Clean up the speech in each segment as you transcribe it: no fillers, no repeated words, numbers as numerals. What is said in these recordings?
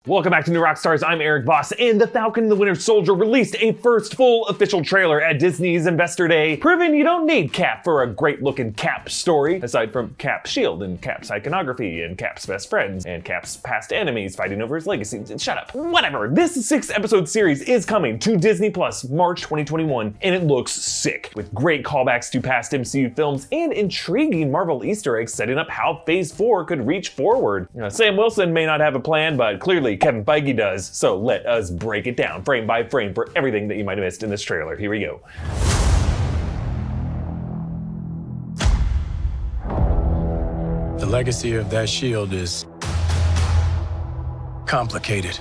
Welcome back to New Rockstars. I'm Erik Voss, and the Falcon and the Winter Soldier released a first full official trailer at Disney's Investor Day, proving you don't need Cap for a great-looking Cap story, aside from Cap's shield and Cap's iconography and Cap's best friends and Cap's past enemies fighting over his legacy. Shut up. Whatever. This 6-episode series is coming to Disney Plus March 2021, and it looks sick, with great callbacks to past MCU films and intriguing Marvel Easter eggs setting up how Phase 4 could reach forward. Sam Wilson may not have a plan, but clearly Kevin Feige does, so let us break it down frame by frame for everything that you might have missed in this trailer. Here we go. The legacy of that shield is complicated.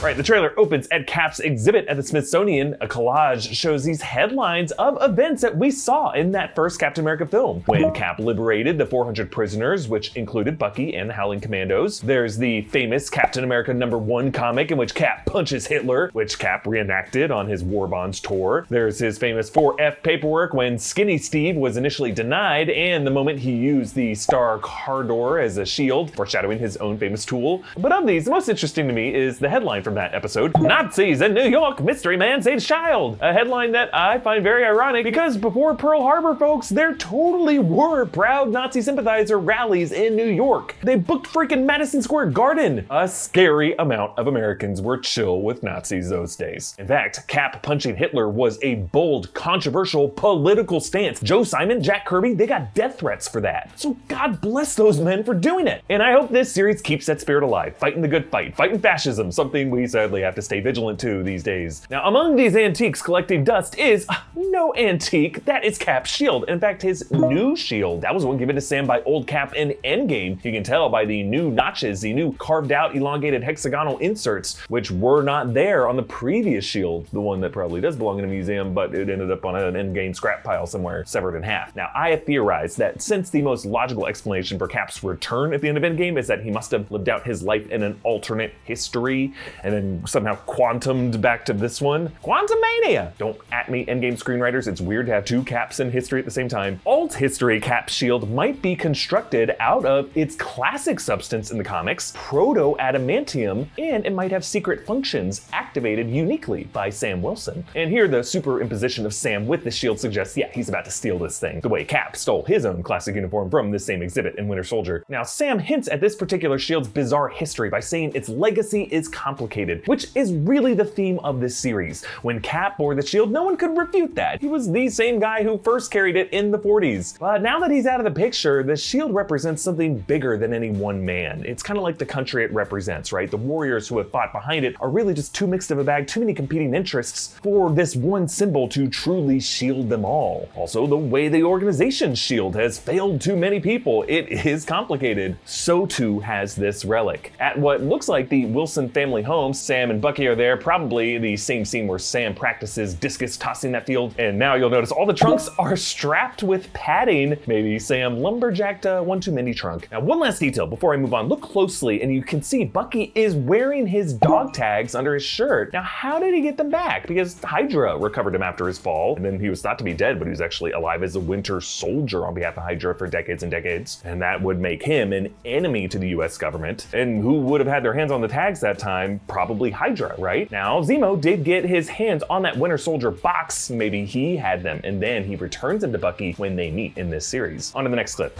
Right, the trailer opens at Cap's exhibit at the Smithsonian. A collage shows these headlines of events that we saw in that first Captain America film. When Cap liberated the 400 prisoners, which included Bucky and the Howling Commandos. There's the famous Captain America #1 comic in which Cap punches Hitler, which Cap reenacted on his War Bonds tour. There's his famous 4F paperwork when Skinny Steve was initially denied, and the moment he used the Star Cardor as a shield, foreshadowing his own famous tool. But of these, the most interesting to me is the headline from that episode: Nazis in New York, mystery man saves child. A headline that I find very ironic because before Pearl Harbor, folks, there totally were proud Nazi sympathizer rallies in New York. They booked freaking Madison Square Garden. A scary amount of Americans were chill with Nazis those days. In fact, Cap punching Hitler was a bold, controversial political stance. Joe Simon, Jack Kirby, they got death threats for that. So God bless those men for doing it. And I hope this series keeps that spirit alive, fighting the good fight, fighting fascism, something we sadly have to stay vigilant to these days. Now, among these antiques collecting dust is no antique. That is Cap's shield. In fact, his new shield. That was one given to Sam by old Cap in Endgame. You can tell by the new notches, the new carved out elongated hexagonal inserts, which were not there on the previous shield. The one that probably does belong in a museum, but it ended up on an Endgame scrap pile somewhere, severed in half. Now, I have theorized that since the most logical explanation for Cap's return at the end of Endgame is that he must have lived out his life in an alternate history, and then somehow quantumed back to this one. Quantum mania! Don't at me, Endgame screenwriters. It's weird to have two Caps in history at the same time. Alt history Cap's shield might be constructed out of its classic substance in the comics, proto-adamantium, and it might have secret functions activated uniquely by Sam Wilson. And here the superimposition of Sam with the shield suggests, yeah, he's about to steal this thing, the way Cap stole his own classic uniform from this same exhibit in Winter Soldier. Now, Sam hints at this particular shield's bizarre history by saying its legacy is complicated, which is really the theme of this series. When Cap bore the shield, no one could refute that. He was the same guy who first carried it in the 40s. But now that he's out of the picture, the shield represents something bigger than any one man. It's kind of like the country it represents, right? The warriors who have fought behind it are really just too mixed of a bag, too many competing interests for this one symbol to truly shield them all. Also, the way the organization's shield has failed too many people. It is complicated. So too has this relic. At what looks like the Wilson family home, Sam and Bucky are there, probably the same scene where Sam practices discus tossing that field. And now you'll notice all the trunks are strapped with padding. Maybe Sam lumberjacked one too many trunk. Now, one last detail before I move on. Look closely and you can see Bucky is wearing his dog tags under his shirt. Now, how did he get them back? Because Hydra recovered him after his fall, and then he was thought to be dead, but he was actually alive as a Winter Soldier on behalf of Hydra for decades and decades. And that would make him an enemy to the US government. And who would have had their hands on the tags that time? Probably Hydra, right? Now, Zemo did get his hands on that Winter Soldier box. Maybe he had them, and then he returns them to Bucky when they meet in this series. On to the next clip.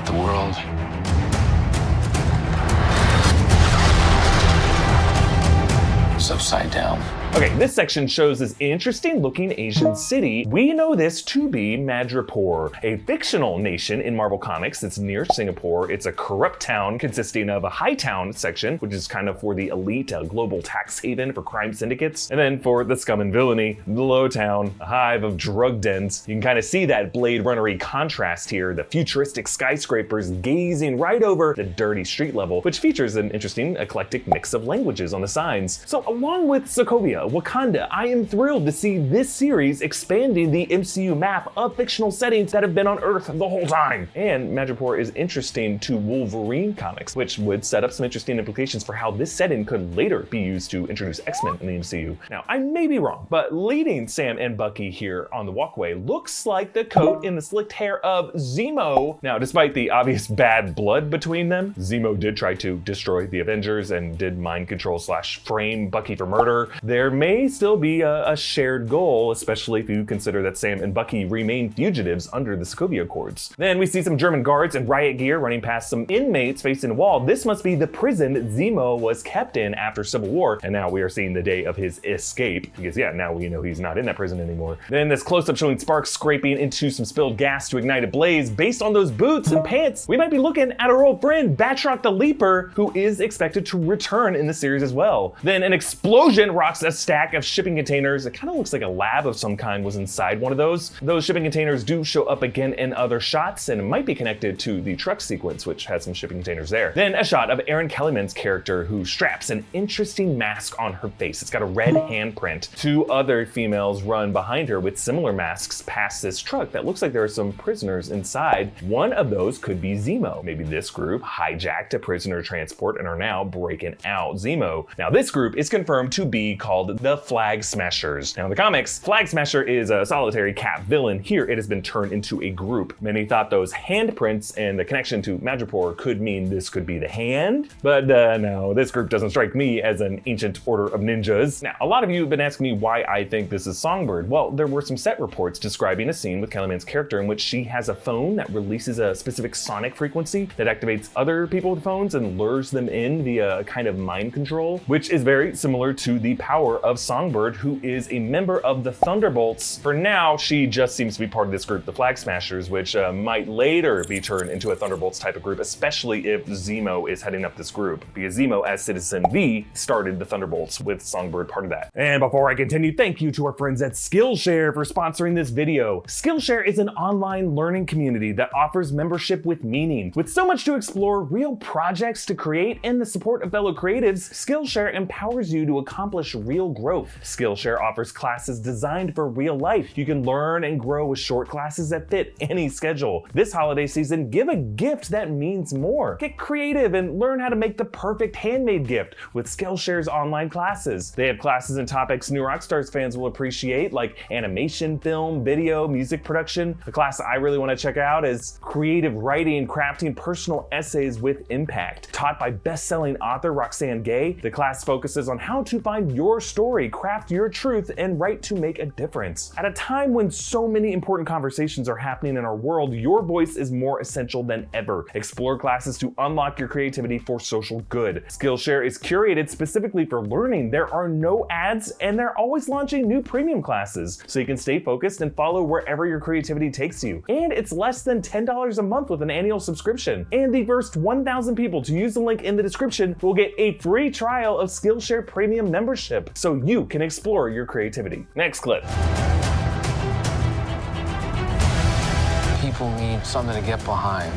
The world is upside down. Okay, this section shows this interesting looking Asian city. We know this to be Madripoor, a fictional nation in Marvel Comics that's near Singapore. It's a corrupt town consisting of a high town section, which is kind of for the elite, a global tax haven for crime syndicates. And then for the scum and villainy, the low town, a hive of drug dens. You can kind of see that Blade Runner-y contrast here, the futuristic skyscrapers gazing right over the dirty street level, which features an interesting eclectic mix of languages on the signs. So along with Sokovia, Sokovia, Wakanda. I am thrilled to see this series expanding the MCU map of fictional settings that have been on Earth the whole time. And Madripoor is interesting to Wolverine comics, which would set up some interesting implications for how this setting could later be used to introduce X-Men in the MCU. Now, I may be wrong, but leading Sam and Bucky here on the walkway looks like the coat and the slicked hair of Zemo. Now, despite the obvious bad blood between them, Zemo did try to destroy the Avengers and did mind control / frame Bucky for murder. There may still be a shared goal, especially if you consider that Sam and Bucky remain fugitives under the Sokovia Accords. Then we see some German guards in riot gear running past some inmates facing a wall. This must be the prison Zemo was kept in after Civil War, and now we are seeing the day of his escape, because yeah, now we know he's not in that prison anymore. Then this close-up showing sparks scraping into some spilled gas to ignite a blaze. Based on those boots and pants, we might be looking at our old friend Batroc the Leaper, who is expected to return in the series as well. Then an explosion rocks a stack of shipping containers. It kind of looks like a lab of some kind was inside one of those. Those shipping containers do show up again in other shots, and it might be connected to the truck sequence, which has some shipping containers there. Then a shot of Erin Kellyman's character, who straps an interesting mask on her face. It's got a red handprint. Two other females run behind her with similar masks past this truck that looks like there are some prisoners inside. One of those could be Zemo. Maybe this group hijacked a prisoner transport and are now breaking out Zemo. Now this group is confirmed to be called the Flag Smashers. Now in the comics, Flag Smasher is a solitary Cap villain. Here it has been turned into a group. Many thought those handprints and the connection to Madripoor could mean this could be the Hand, but no, this group doesn't strike me as an ancient order of ninjas. Now, a lot of you have been asking me why I think this is Songbird. Well, there were some set reports describing a scene with Kellyman's character in which she has a phone that releases a specific sonic frequency that activates other people with phones and lures them in via a kind of mind control, which is very similar to the power of Songbird, who is a member of the Thunderbolts. For now, she just seems to be part of this group, the Flag Smashers, which might later be turned into a Thunderbolts type of group, especially if Zemo is heading up this group, because Zemo as Citizen V started the Thunderbolts with Songbird part of that. And before I continue, thank you to our friends at Skillshare for sponsoring this video. Skillshare is an online learning community that offers membership with meaning. With so much to explore, real projects to create, and the support of fellow creatives, Skillshare empowers you to accomplish real growth. Skillshare offers classes designed for real life. You can learn and grow with short classes that fit any schedule. This holiday season, give a gift that means more. Get creative and learn how to make the perfect handmade gift with Skillshare's online classes. They have classes and topics new Rockstars fans will appreciate, like animation, film, video, music production. The class I really want to check out is creative writing, crafting personal essays with impact. Taught by best-selling author Roxane Gay, the class focuses on how to find your story, craft your truth, and write to make a difference. At a time when so many important conversations are happening in our world, your voice is more essential than ever. Explore classes to unlock your creativity for social good. Skillshare is curated specifically for learning. There are no ads, and they're always launching new premium classes, so you can stay focused and follow wherever your creativity takes you. And it's less than $10 a month with an annual subscription. And the first 1,000 people to use the link in the description will get a free trial of Skillshare Premium membership, so you can explore your creativity. Next clip. People need something to get behind.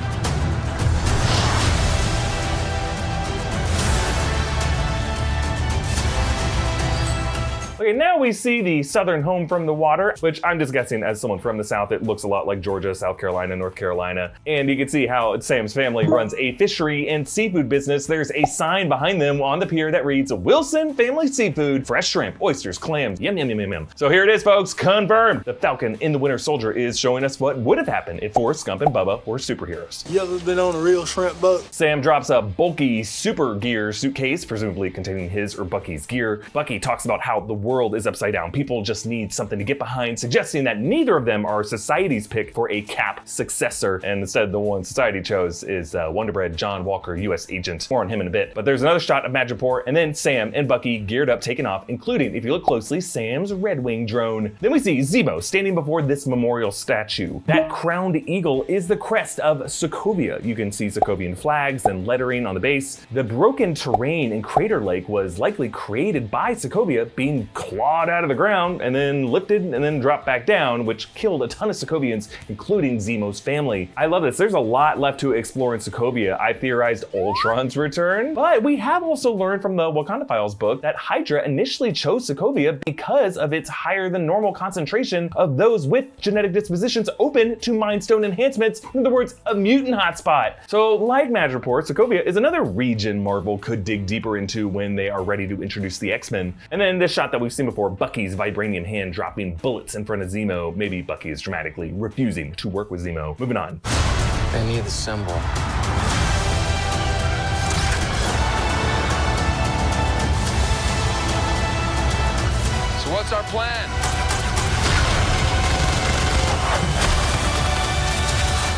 Okay, now we see the southern home from the water, which I'm just guessing as someone from the South, it looks a lot like Georgia, South Carolina, North Carolina. And you can see how Sam's family runs a fishery and seafood business. There's a sign behind them on the pier that reads, Wilson Family Seafood, fresh shrimp, oysters, clams, yum, yum, yum, yum, yum. So here it is, folks, confirmed. The Falcon in the Winter Soldier is showing us what would have happened if Forrest Gump and Bubba were superheroes. You ever been on a real shrimp boat? Sam drops a bulky super gear suitcase, presumably containing his or Bucky's gear. Bucky talks about how the world is upside down. People just need something to get behind, suggesting that neither of them are society's pick for a Cap successor. And instead, the one society chose is Wonder Bread John Walker, US agent. More on him in a bit. But there's another shot of Madripoor, and then Sam and Bucky geared up, taking off, including, if you look closely, Sam's Red Wing drone. Then we see Zemo standing before this memorial statue. That crowned eagle is the crest of Sokovia. You can see Sokovian flags and lettering on the base. The broken terrain in Crater Lake was likely created by Sokovia being clawed out of the ground and then lifted and then dropped back down, which killed a ton of Sokovians, including Zemo's family. I love this. There's a lot left to explore in Sokovia. I theorized Ultron's return, but we have also learned from the Wakanda Files book that Hydra initially chose Sokovia because of its higher than normal concentration of those with genetic dispositions open to Mind Stone enhancements. In other words, a mutant hotspot. So like Madripoor, Sokovia is another region Marvel could dig deeper into when they are ready to introduce the X-Men. And then this shot that we've seen before, Bucky's vibranium hand dropping bullets in front of Zemo. Maybe Bucky is dramatically refusing to work with Zemo. Moving on. They need the symbol. So what's our plan?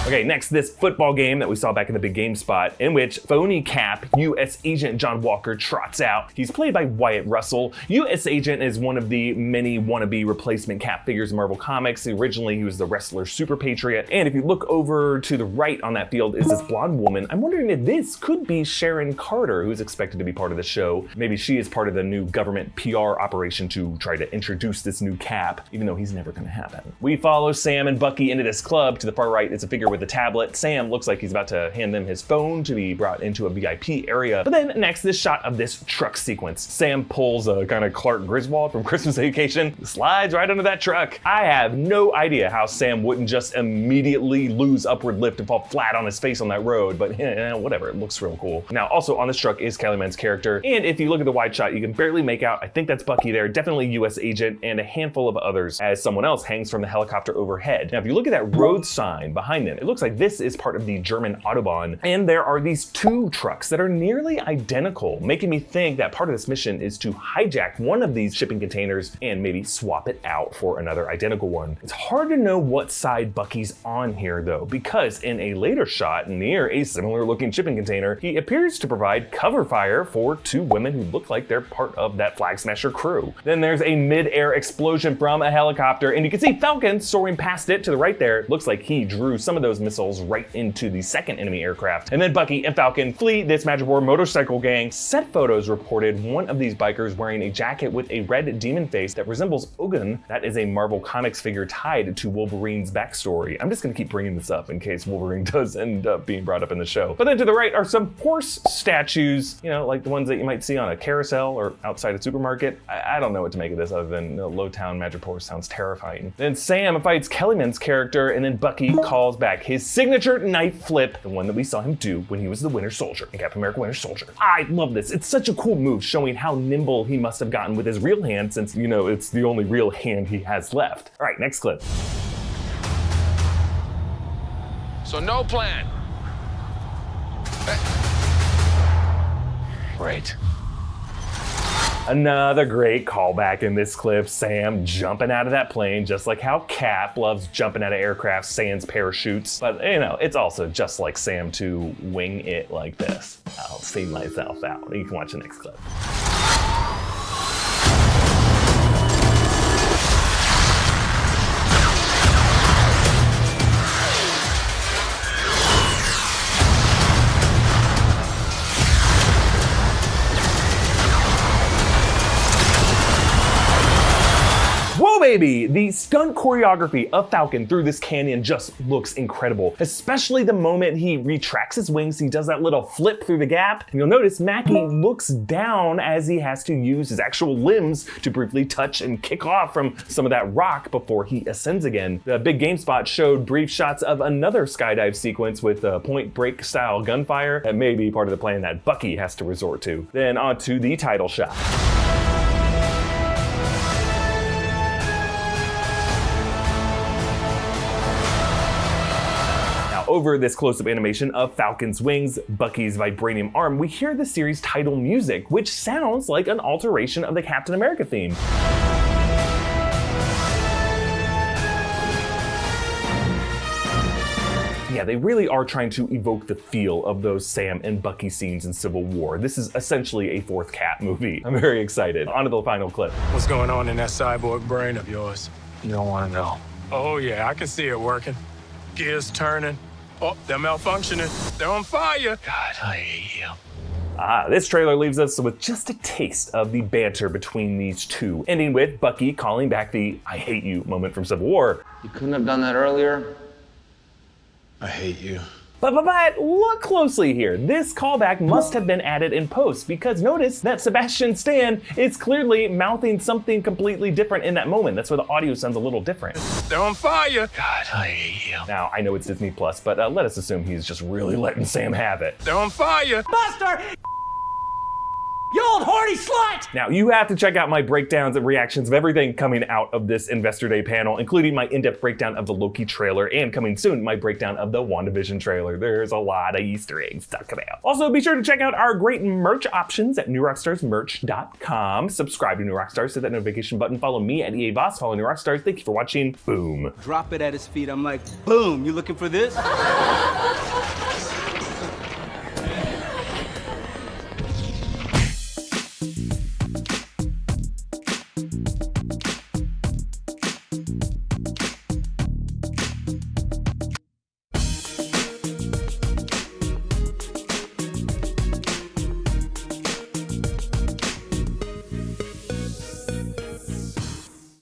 Okay, next, this football game that we saw back in the big game spot, in which phony Cap, U.S. Agent John Walker, trots out. He's played by Wyatt Russell. U.S. Agent is one of the many wannabe replacement Cap figures in Marvel Comics. Originally, he was the wrestler Super Patriot. And if you look over to the right on that field is this blonde woman. I'm wondering if this could be Sharon Carter, who's expected to be part of the show. Maybe she is part of the new government PR operation to try to introduce this new Cap, even though he's never gonna happen. We follow Sam and Bucky into this club. To the far right, it's a figure with a tablet. Sam looks like he's about to hand them his phone to be brought into a VIP area. But then next, this shot of this truck sequence. Sam pulls a kind of Clark Griswold from Christmas Vacation, slides right under that truck. I have no idea how Sam wouldn't just immediately lose upward lift and fall flat on his face on that road, but whatever, it looks real cool. Now, also on this truck is Kellyman's character, and if you look at the wide shot, you can barely make out, I think that's Bucky there, definitely US Agent, and a handful of others, as someone else hangs from the helicopter overhead. Now, if you look at that road sign behind them, it looks like this is part of the German Autobahn, and there are these two trucks that are nearly identical, making me think that part of this mission is to hijack one of these shipping containers and maybe swap it out for another identical one. It's hard to know what side Bucky's on here though, because in a later shot near a similar looking shipping container, he appears to provide cover fire for two women who look like they're part of that Flag Smasher crew. Then there's a mid-air explosion from a helicopter, and you can see Falcon soaring past it to the right there. It looks like he drew some of those missiles right into the second enemy aircraft. And then Bucky and Falcon flee this Madripoor motorcycle gang. Set photos reported one of these bikers wearing a jacket with a red demon face that resembles Ogun. That is a Marvel Comics figure tied to Wolverine's backstory. I'm just gonna keep bringing this up in case Wolverine does end up being brought up in the show. But then to the right are some horse statues, you know, like the ones that you might see on a carousel or outside a supermarket. I don't know what to make of this other than Lowtown Madripoor sounds terrifying. Then Sam fights Kellyman's character, and then Bucky calls back his signature knife flip, the one that we saw him do when he was the Winter Soldier in Captain America Winter Soldier. I love this. It's such a cool move, showing how nimble he must have gotten with his real hand, since, you know, it's the only real hand he has left. All right, next clip. So no plan. Great. Another great callback in this clip, Sam jumping out of that plane, just like how Cap loves jumping out of aircraft sans parachutes. But, you know, it's also just like Sam to wing it like this. I'll see myself out. You can watch the next clip. Baby, the stunt choreography of Falcon through this canyon just looks incredible, especially the moment he retracts his wings. He does that little flip through the gap, and you'll notice Mackie looks down as he has to use his actual limbs to briefly touch and kick off from some of that rock before he ascends again. The big game spot showed brief shots of another skydive sequence with Point Break style gunfire that may be part of the plan that Bucky has to resort to. Then on to the title shot. Over this close-up animation of Falcon's wings, Bucky's vibranium arm, we hear the series title music, which sounds like an alteration of the Captain America theme. Yeah, they really are trying to evoke the feel of those Sam and Bucky scenes in Civil War. This is essentially a fourth Cap movie. I'm very excited. On to the final clip. What's going on in that cyborg brain of yours? You don't want to know. Oh yeah, I can see it working. Gears turning, Oh, they're malfunctioning. They're on fire. God, I hate you. This trailer leaves us with just a taste of the banter between these two, ending with Bucky calling back the "I hate you" moment from Civil War. You couldn't have done that earlier? I hate you. But look closely here. This callback must have been added in post, because notice that Sebastian Stan is clearly mouthing something completely different in that moment. That's where the audio sounds a little different. They're on fire. God, I hate you. Now, I know it's Disney Plus, but let us assume he's just really letting Sam have it. They're on fire. Buster! You old horny slut! Now, you have to check out my breakdowns and reactions of everything coming out of this Investor Day panel, including my in-depth breakdown of the Loki trailer, and coming soon, my breakdown of the WandaVision trailer. There's a lot of Easter eggs to come out. Also, be sure to check out our great merch options at newrockstarsmerch.com. Subscribe to New Rockstars, hit that notification button, follow me at EA Voss, follow New Rockstars. Thank you for watching. Boom. Drop it at his feet. I'm like, boom, you looking for this?